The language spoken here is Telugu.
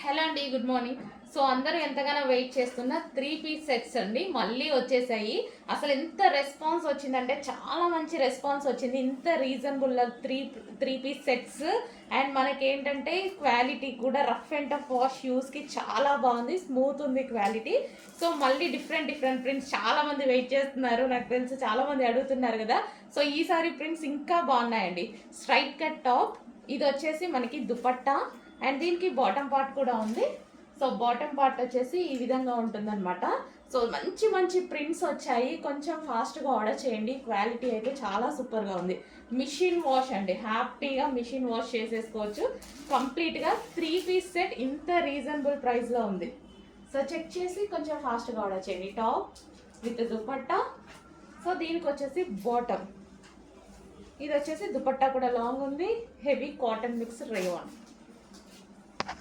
హలో అండి, గుడ్ మార్నింగ్. సో అందరూ ఎంతగానో వెయిట్ చేస్తున్న 3 పీస్ సెట్స్ అండి మళ్ళీ వచ్చేసాయి. అసలు ఎంత రెస్పాన్స్ వచ్చిందంటే చాలా మంచి రెస్పాన్స్ వచ్చింది. ఇంత reasonable three piece sets and మనకేంటంటే క్వాలిటీ కూడా రఫ్ అండ్ టఫ్ వాష్ యూస్కి చాలా బాగుంది, స్మూత్ ఉంది క్వాలిటీ. సో మళ్ళీ డిఫరెంట్ ప్రింట్స్ చాలా మంది వెయిట్ చేస్తున్నారు, నాకు తెలుసు చాలా మంది అడుగుతున్నారు కదా. సో ఈసారి ప్రింట్స్ ఇంకా బాగున్నాయండి. స్ట్రైట్ కట్ టాప్, ఇది వచ్చేసి మనకి దుపట్టా అండ్ దీనికి బాటమ్ పార్ట్ కూడా ఉంది. సో బాటమ్ పార్ట్ వచ్చేసి ఈ విధంగా ఉంటుందన్నమాట. సో మంచి ప్రింట్స్ వచ్చాయి, కొంచెం ఫాస్ట్గా ఆర్డర్ చేయండి. క్వాలిటీ అయితే చాలా సూపర్గా ఉంది. మిషన్ వాష్ అండి, హ్యాపీగా మిషన్ వాష్ చేసేసుకోవచ్చు. కంప్లీట్గా 3 పీస్ సెట్ ఇంత రీజనబుల్ ప్రైస్లో ఉంది. సో చెక్ చేసి కొంచెం ఫాస్ట్గా ఆర్డర్ చేయండి. Top with dupatta. సో దీనికి వచ్చేసి బాటమ్, ఇది వచ్చేసి దుపట్టా కూడా లాంగ్ ఉంది, హెవీ కాటన్ మిక్స్ రేయాన్.